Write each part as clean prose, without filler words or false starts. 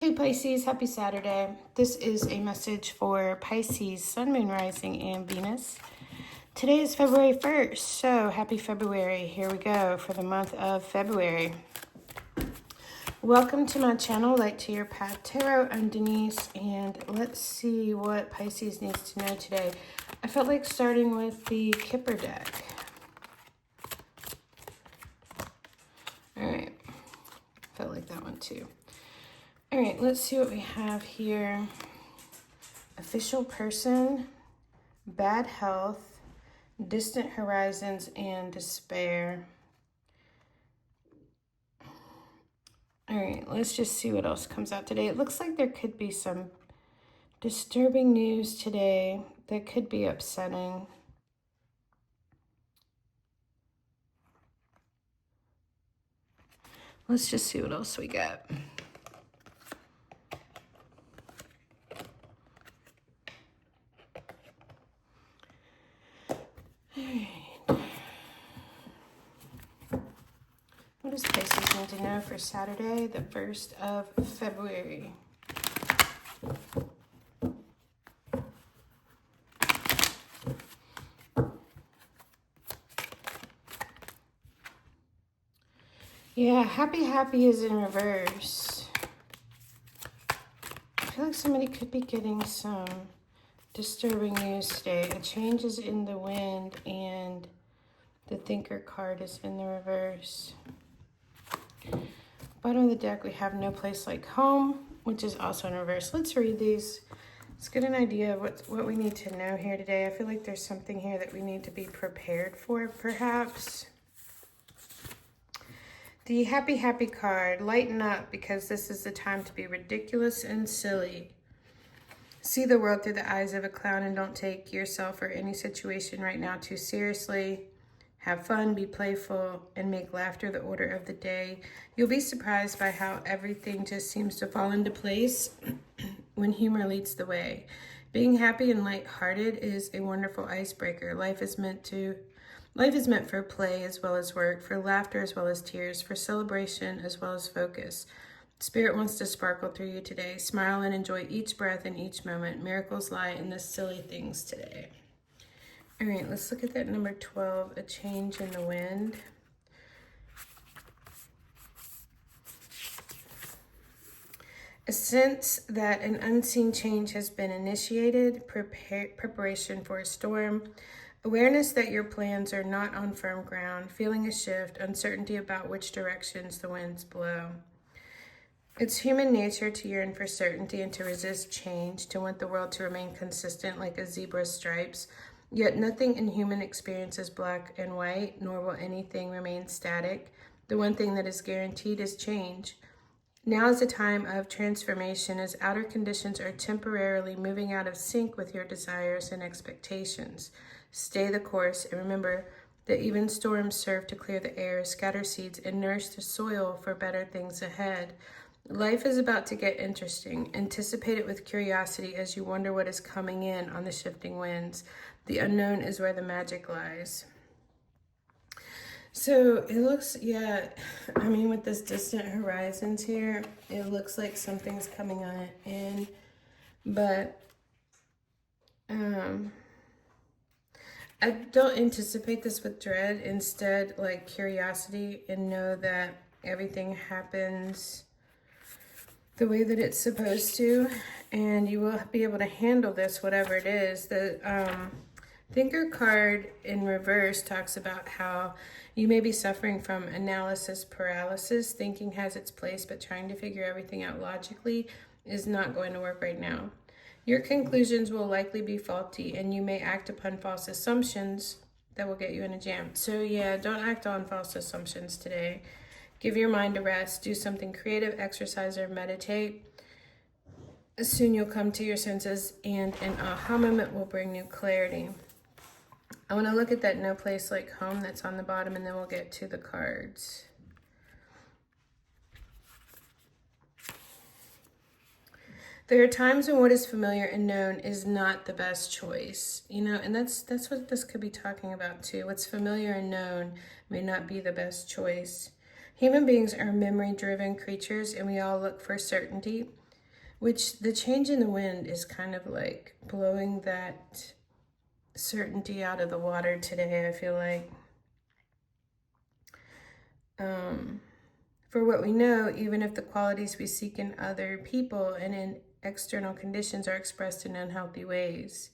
Hey Pisces, happy Saturday. This is a message for Pisces, Sun, Moon, Rising, and Venus. Today is February 1st, so happy February. Here we go for the month of February. Welcome to my channel, Light to Your Path Tarot. I'm Denise, and let's see what Pisces needs to know today. I felt like starting with the Kipper deck. All right, felt like that one too. All right, let's see what we have here. Official person, bad health, distant horizons, and despair. All right, let's just see what else comes out today. It looks like there could be some disturbing news today that could be upsetting. Let's just see what else we got. What does Pisces need to know for Saturday, the 1st of February? Yeah, happy is in reverse. I feel like somebody could be getting some disturbing news today. A change is in the wind and the Thinker card is in the reverse. Bottom of the deck, we have No Place Like Home, which is also in reverse. Let's read these. Let's get an idea of what we need to know here today. I feel like there's something here that we need to be prepared for, perhaps. The happy card, lighten up because this is the time to be ridiculous and silly. See the world through the eyes of a clown and don't take yourself or any situation right now too seriously. Have fun, be playful, and make laughter the order of the day. You'll be surprised by how everything just seems to fall into place when humor leads the way. Being happy and lighthearted is a wonderful icebreaker. Life is meant for play as well as work, for laughter as well as tears, for celebration as well as focus. Spirit wants to sparkle through you today. Smile and enjoy each breath and each moment. Miracles lie in the silly things today. All right, let's look at that number 12, a change in the wind. A sense that an unseen change has been initiated, preparation for a storm, awareness that your plans are not on firm ground, feeling a shift, uncertainty about which directions the winds blow. It's human nature to yearn for certainty and to resist change, to want the world to remain consistent like a zebra's stripes. Yet nothing in human experience is black and white, nor will anything remain static. The one thing that is guaranteed is change. Now is a time of transformation as outer conditions are temporarily moving out of sync with your desires and expectations. Stay the course and remember that even storms serve to clear the air, scatter seeds, and nourish the soil for better things ahead. Life is about to get interesting. Anticipate it with curiosity as you wonder what is coming in on the shifting winds. The unknown is where the magic lies. So it looks, with this distant horizons here, it looks like something's coming on in, but I don't anticipate this with dread. Instead, like curiosity, and know that everything happens the way that it's supposed to, and you will be able to handle this, whatever it is. The Thinker card in reverse talks about how you may be suffering from analysis paralysis. Thinking has its place, but trying to figure everything out logically is not going to work right now. Your conclusions will likely be faulty, and you may act upon false assumptions that will get you in a jam. So yeah, don't act on false assumptions today. Give your mind a rest. Do something creative, exercise, or meditate. Soon you'll come to your senses, and an aha moment will bring new clarity. I want to look at that No Place Like Home that's on the bottom, and then we'll get to the cards. There are times when what is familiar and known is not the best choice, and that's what this could be talking about too. What's familiar and known may not be the best choice. Human beings are memory-driven creatures, and we all look for certainty. which the change in the wind is kind of like blowing that certainty out of the water today, I feel like. For what we know, even if the qualities we seek in other people and in external conditions are expressed in unhealthy ways.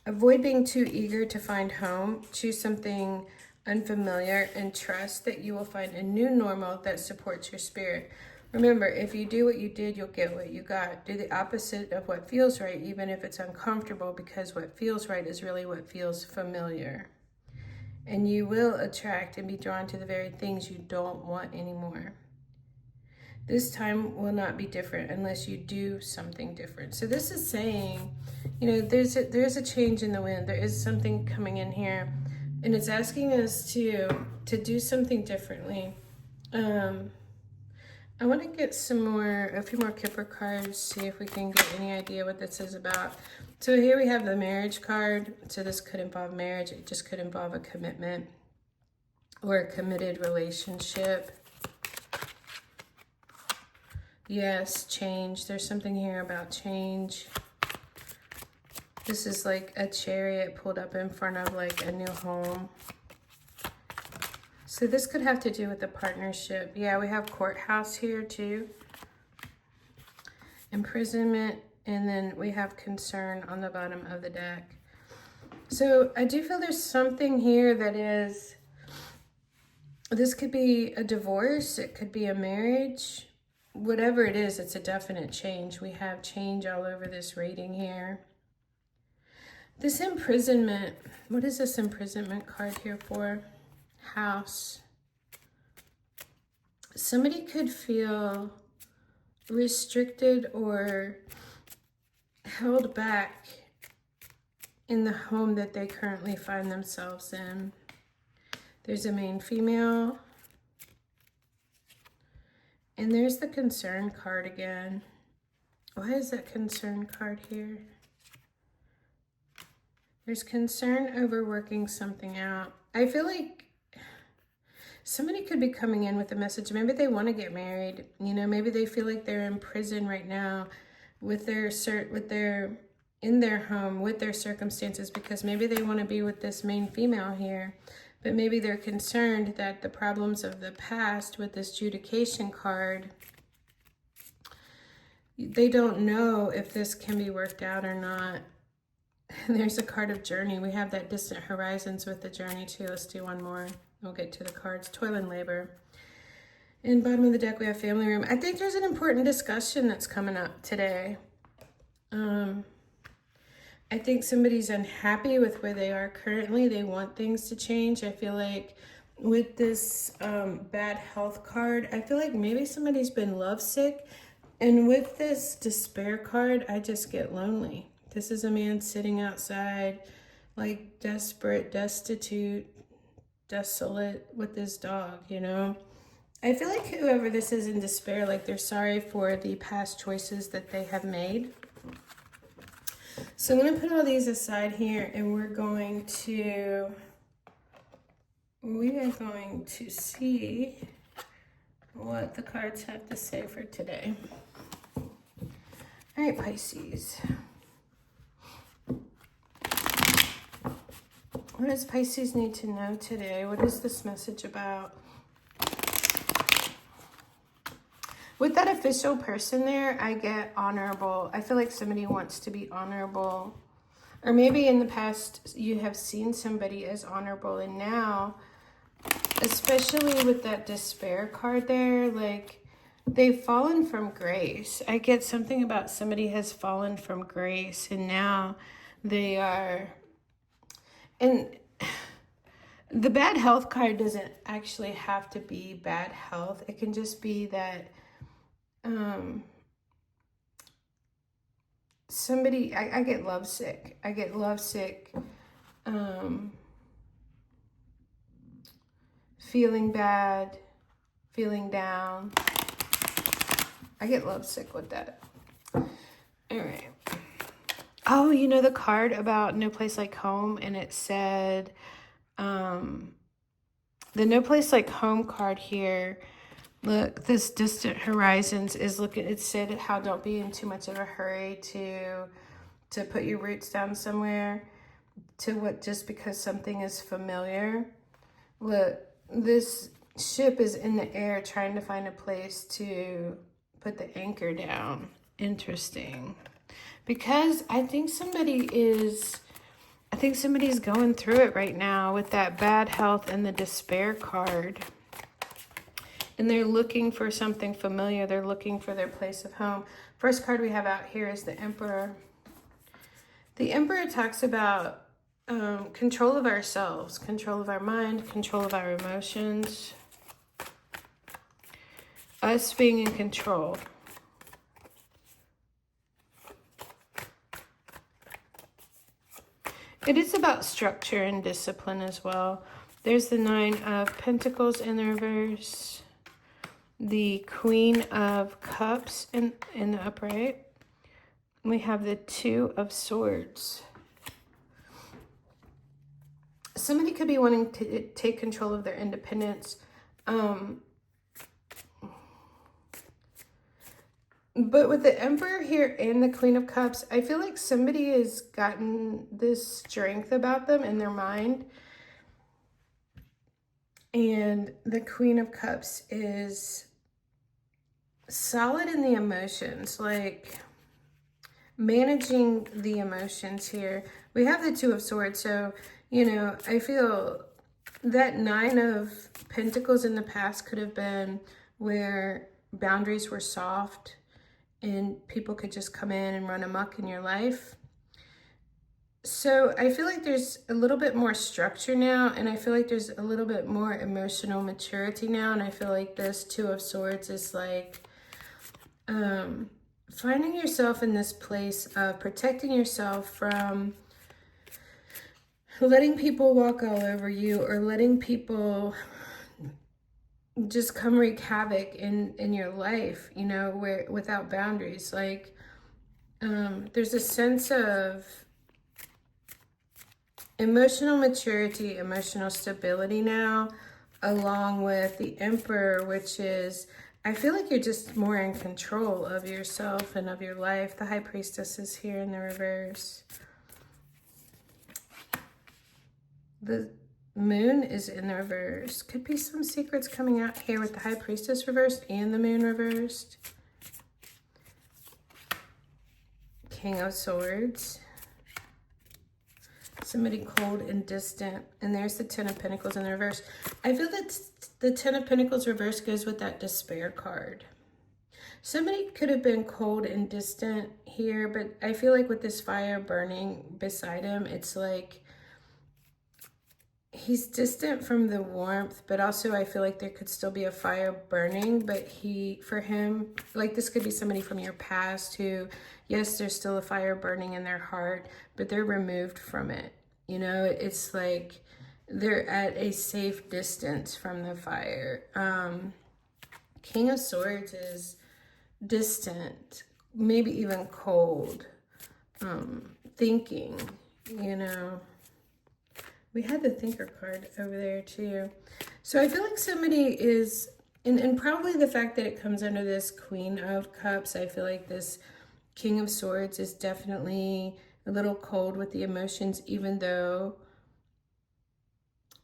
Avoid being too eager to find home. Choose something unfamiliar and trust that you will find a new normal that supports your spirit. Remember, if you do what you did, you'll get what you got. Do the opposite of what feels right, even if it's uncomfortable, because what feels right is really what feels familiar. And you will attract and be drawn to the very things you don't want anymore. This time will not be different unless you do something different. So this is saying, you know, there's a change in the wind. There is something coming in here, and it's asking us to do something differently. I want to get a few more Kipper cards, see if we can get any idea what this is about. So here we have the marriage card. So this could involve marriage. It just could involve a commitment or a committed relationship. Yes, change. There's something here about change. This is like a chariot pulled up in front of like a new home. So this could have to do with the partnership. Yeah, we have courthouse here too. Imprisonment, and then we have concern on the bottom of the deck. So I do feel there's something here that is, this could be a divorce, it could be a marriage. Whatever it is, it's a definite change. We have change all over this reading here. This imprisonment, what is this imprisonment card here for? House. Somebody could feel restricted or held back in the home that they currently find themselves in. There's a main female. And there's the concern card again. Why is that concern card here? There's concern over working something out. I feel like somebody could be coming in with a message. Maybe they want to get married. You know, maybe they feel like they're in prison right now with in their home, with their circumstances, because maybe they want to be with this main female here. But maybe they're concerned that the problems of the past with this judication card, they don't know if this can be worked out or not. And there's a card of journey. We have that distant horizons with the journey too. Let's do one more. We'll get to the cards. Toil and labor. In bottom of the deck, we have family room. I think there's an important discussion that's coming up today. I think somebody's unhappy with where they are currently. They want things to change. I feel like with this bad health card, I feel like maybe somebody's been lovesick. And with this despair card, I just get lonely. This is a man sitting outside, like desperate, destitute, desolate with his dog, you know? I feel like whoever this is in despair, like they're sorry for the past choices that they have made. So I'm going to put all these aside here, and we are going to see what the cards have to say for today. All right, Pisces. What does Pisces need to know today? What is this message about? With that official person there, I get honorable. I feel like somebody wants to be honorable. Or maybe in the past you have seen somebody as honorable, and now, especially with that despair card there, like they've fallen from grace. I get something about somebody has fallen from grace, and now they are... And the bad health card doesn't actually have to be bad health. It can just be that somebody, I get lovesick. I get lovesick, feeling bad, feeling down. I get lovesick with that. All right. Oh, you know the card about No Place Like Home, and it said, the No Place Like Home card here Look, this distant horizons is looking, it said how don't be in too much of a hurry to put your roots down somewhere, to what, just because something is familiar. Look, this ship is in the air trying to find a place to put the anchor down. Interesting. Because I think somebody's going through it right now with that bad health and the despair card. And they're looking for something familiar. They're looking for their place of home. First card we have out here is the Emperor. The Emperor talks about control of ourselves, control of our mind, control of our emotions. Us being in control. It is about structure and discipline as well. There's the Nine of Pentacles in the reverse. The Queen of Cups in the upright. We have the Two of Swords. Somebody could be wanting to take control of their independence. But with the Emperor here and the Queen of Cups, I feel like somebody has gotten this strength about them in their mind. And the Queen of Cups is solid in the emotions, like managing the emotions here. We have the Two of Swords, so, you know, I feel that Nine of Pentacles in the past could have been where boundaries were soft and people could just come in and run amok in your life. So I feel like there's a little bit more structure now, and I feel like there's a little bit more emotional maturity now, and I feel like this Two of Swords is like finding yourself in this place of protecting yourself from letting people walk all over you, or letting people just come wreak havoc in your life, you know, where without boundaries. Like there's a sense of emotional maturity, emotional stability now, along with the Emperor, which is, I feel like you're just more in control of yourself and of your life. The High Priestess is here in the reverse. The Moon is in the reverse. Could be some secrets coming out here with the High Priestess reversed and the Moon reversed. King of Swords. Somebody cold and distant. And there's the Ten of Pentacles in the reverse. I feel that the Ten of Pentacles reverse goes with that despair card. Somebody could have been cold and distant here, but I feel like with this fire burning beside him, it's like he's distant from the warmth, but also I feel like there could still be a fire burning, but for him, like this could be somebody from your past who, yes, there's still a fire burning in their heart, but they're removed from it. You know, it's like they're at a safe distance from the fire. King of Swords is distant, maybe even cold, thinking, you know. We had the Thinker card over there too. So I feel like somebody is, and probably the fact that it comes under this Queen of Cups, I feel like this King of Swords is definitely a little cold with the emotions, even though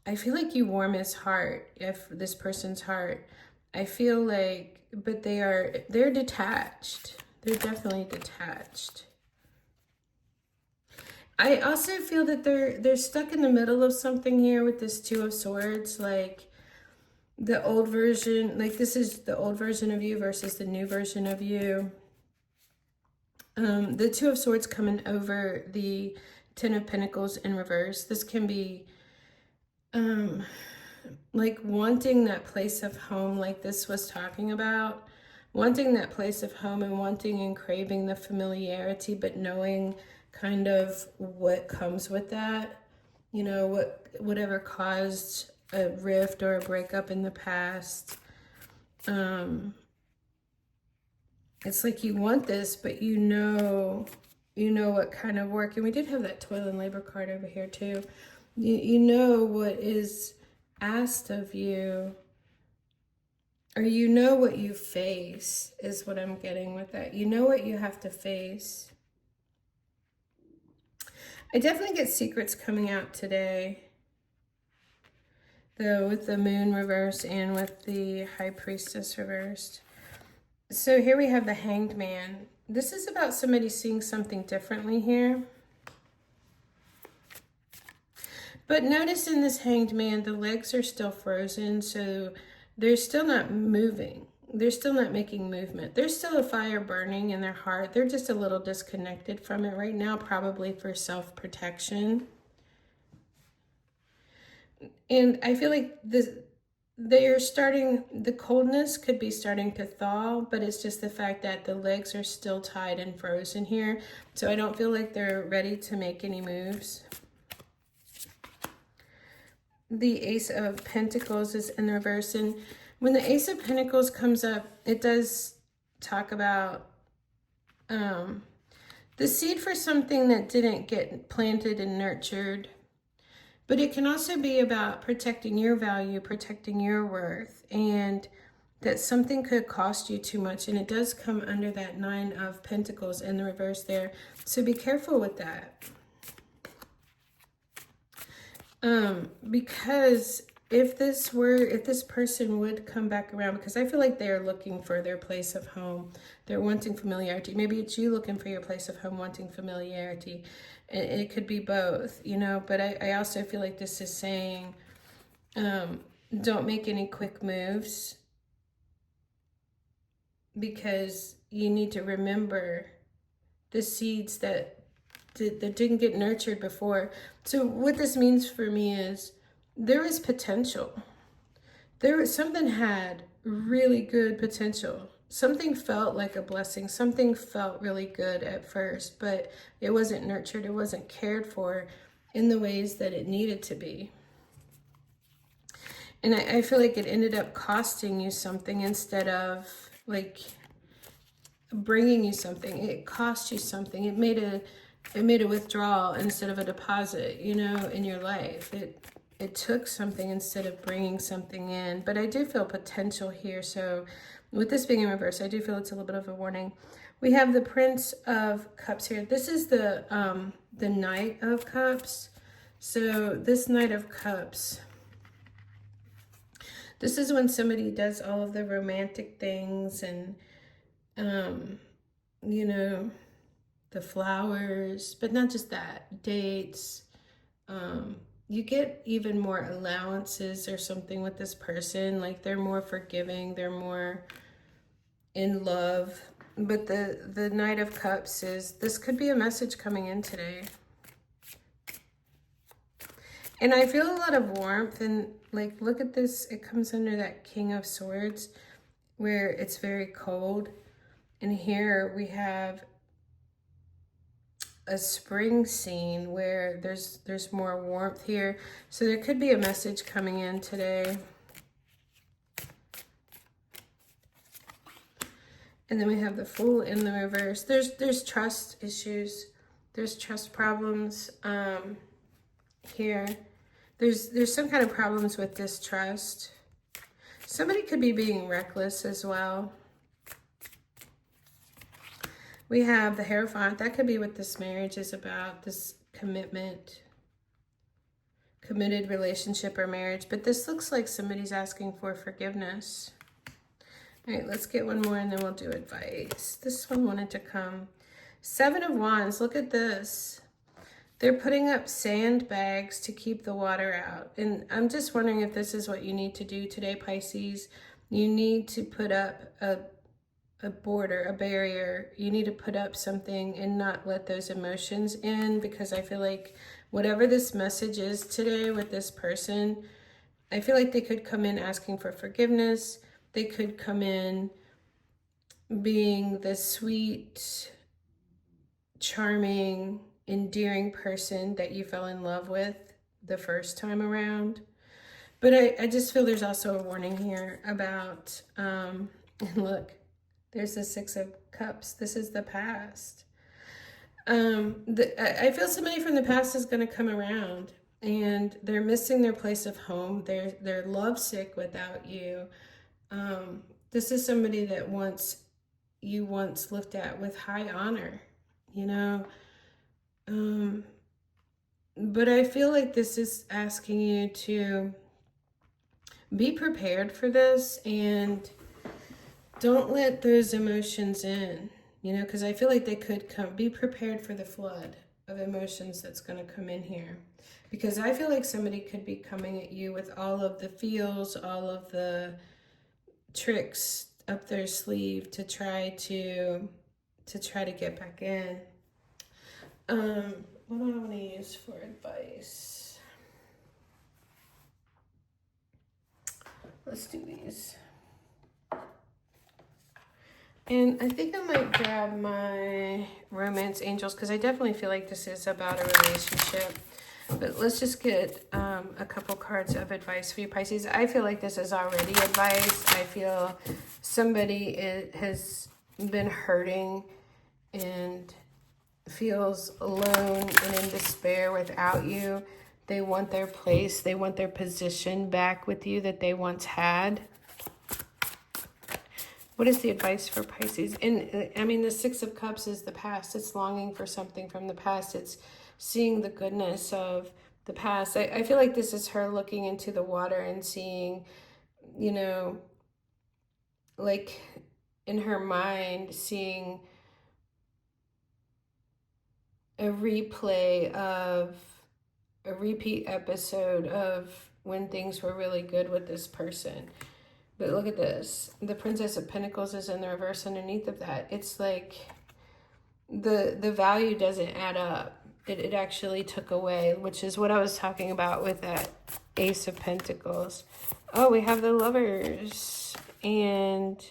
I feel like you warm his heart, if this person's heart. I feel like, but they're detached. They're definitely detached. I also feel that they're stuck in the middle of something here with this Two of Swords, like the old version, like this is the old version of you versus the new version of you. The Two of Swords coming over the Ten of Pentacles in reverse. This can be like wanting that place of home, like this was talking about. Wanting that place of home and wanting and craving the familiarity, but knowing kind of what comes with that, you know, whatever caused a rift or a breakup in the past. It's like you want this, but you know what kind of work. And we did have that toil and labor card over here too. You know what is asked of you, Or you know what you face is what I'm getting with that. You know what you have to face. I definitely get secrets coming out today, though, with the moon reversed and with the high priestess reversed. So here we have the Hanged Man. This is about somebody seeing something differently here. But notice in this Hanged Man, the legs are still frozen, so they're still not moving. They're still not making movement. There's still a fire burning in their heart. They're just a little disconnected from it right now, probably for self-protection. And I feel like the coldness could be starting to thaw, but it's just the fact that the legs are still tied and frozen here. So I don't feel like they're ready to make any moves. The Ace of Pentacles is in reverse, and when the Ace of Pentacles comes up, it does talk about the seed for something that didn't get planted and nurtured. But it can also be about protecting your value, protecting your worth, and that something could cost you too much. And it does come under that Nine of Pentacles in the reverse there. So be careful with that. Because if this person would come back around, because I feel like they're looking for their place of home. They're wanting familiarity. Maybe it's you looking for your place of home, wanting familiarity. It could be both, you know, but I also feel like this is saying, don't make any quick moves, because you need to remember the seeds that didn't get nurtured before. So what this means for me is there is potential. Something had really good potential. Something felt like a blessing. Something felt really good at first, but it wasn't nurtured. It wasn't cared for in the ways that it needed to be. And I feel like it ended up costing you something instead of like bringing you something. It cost you something. It made a withdrawal instead of a deposit, you know, in your life. It took something instead of bringing something in. But I do feel potential here. So with this being in reverse, I do feel it's a little bit of a warning. We have the Prince of Cups here. This is the Knight of Cups. So this Knight of Cups, this is when somebody does all of the romantic things and, you know, the flowers, but not just that, dates. You get even more allowances or something with this person. Like they're more forgiving, they're more in love. But the Knight of Cups is, this could be a message coming in today. And I feel a lot of warmth, and like, look at this. It comes under that King of Swords where it's very cold. And here we have a spring scene where there's more warmth here. So there could be a message coming in today. And then we have the Fool in the reverse. There's trust issues. There's trust problems here. There's some kind of problems with distrust. Somebody could be being reckless as well. We have the Hierophant. That could be what this marriage is about, this commitment, committed relationship or marriage. But this looks like somebody's asking for forgiveness. All right, let's get one more and then we'll do advice. This one wanted to come. Seven of Wands, look at this. They're putting up sandbags to keep the water out. And I'm just wondering if this is what you need to do today, Pisces. You need to put up a border, a barrier. You need to put up something and not let those emotions in, because I feel like whatever this message is today with this person, I feel like they could come in asking for forgiveness. They could come in being the sweet, charming, endearing person that you fell in love with the first time around. But I just feel there's also a warning here about, and look, there's the Six of Cups. This is the past. I feel somebody from the past is going to come around and they're missing their place of home. They're lovesick without you. This is somebody that you once looked at with high honor, you know. But I feel like this is asking you to be prepared for this and don't let those emotions in, you know, because I feel like they could come. Be prepared for the flood of emotions that's going to come in here. Because I feel like somebody could be coming at you with all of the feels, all of the tricks up their sleeve to try to get back in. What do I want to use for advice? Let's do these. And I think I might grab my romance angels because I definitely feel like this is about a relationship. But let's just get a couple cards of advice for you, Pisces. I feel like this is already advice. I feel somebody has been hurting and feels alone and in despair without you. They want their place. They want their position back with you that they once had. What is the advice for Pisces? And I mean, the Six of Cups is the past. It's longing for something from the past. It's seeing the goodness of the past. I feel like this is her looking into the water and seeing, you know, like in her mind, seeing a replay of a repeat episode of when things were really good with this person. But look at this. The Princess of Pentacles is in the reverse underneath of that. It's like the value doesn't add up. It actually took away, which is what I was talking about with that Ace of Pentacles. Oh, we have the Lovers and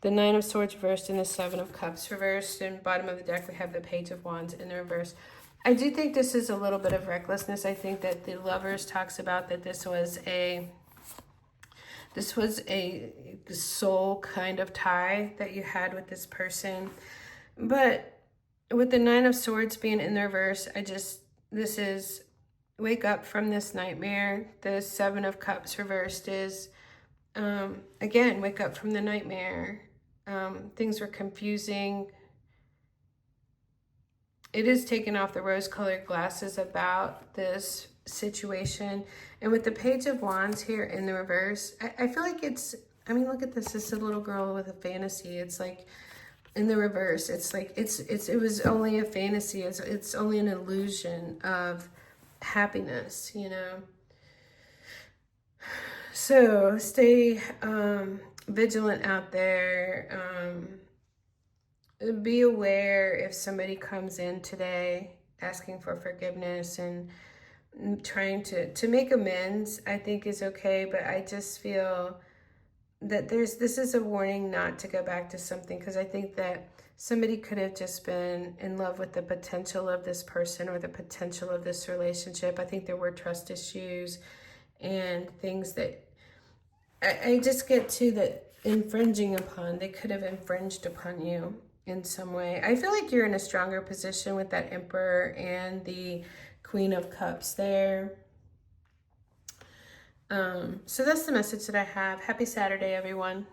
the Nine of Swords reversed and the Seven of Cups reversed. And bottom of the deck, we have the Page of Wands in the reverse. I do think this is a little bit of recklessness. I think that the Lovers talks about that this was a soul kind of tie that you had with this person. But with the Nine of Swords being in the reverse, this is wake up from this nightmare. The Seven of Cups reversed is, again, wake up from the nightmare. Things were confusing. It is taking off the rose-colored glasses about this situation. And with the Page of Wands here in the reverse, I feel like I mean, look at this. It's a little girl with a fantasy. It's like, in the reverse, it's like, it was only a fantasy. It's only an illusion of happiness, you know? So stay vigilant out there. Be aware if somebody comes in today asking for forgiveness and trying to make amends, I think is okay. But I just feel that this is a warning not to go back to something, because I think that somebody could have just been in love with the potential of this person or the potential of this relationship. I think there were trust issues and things that I just get to that infringing upon. They could have infringed upon you in some way. I feel like you're in a stronger position with that Emperor and the Queen of Cups there. So that's the message that I have. Happy Saturday, everyone.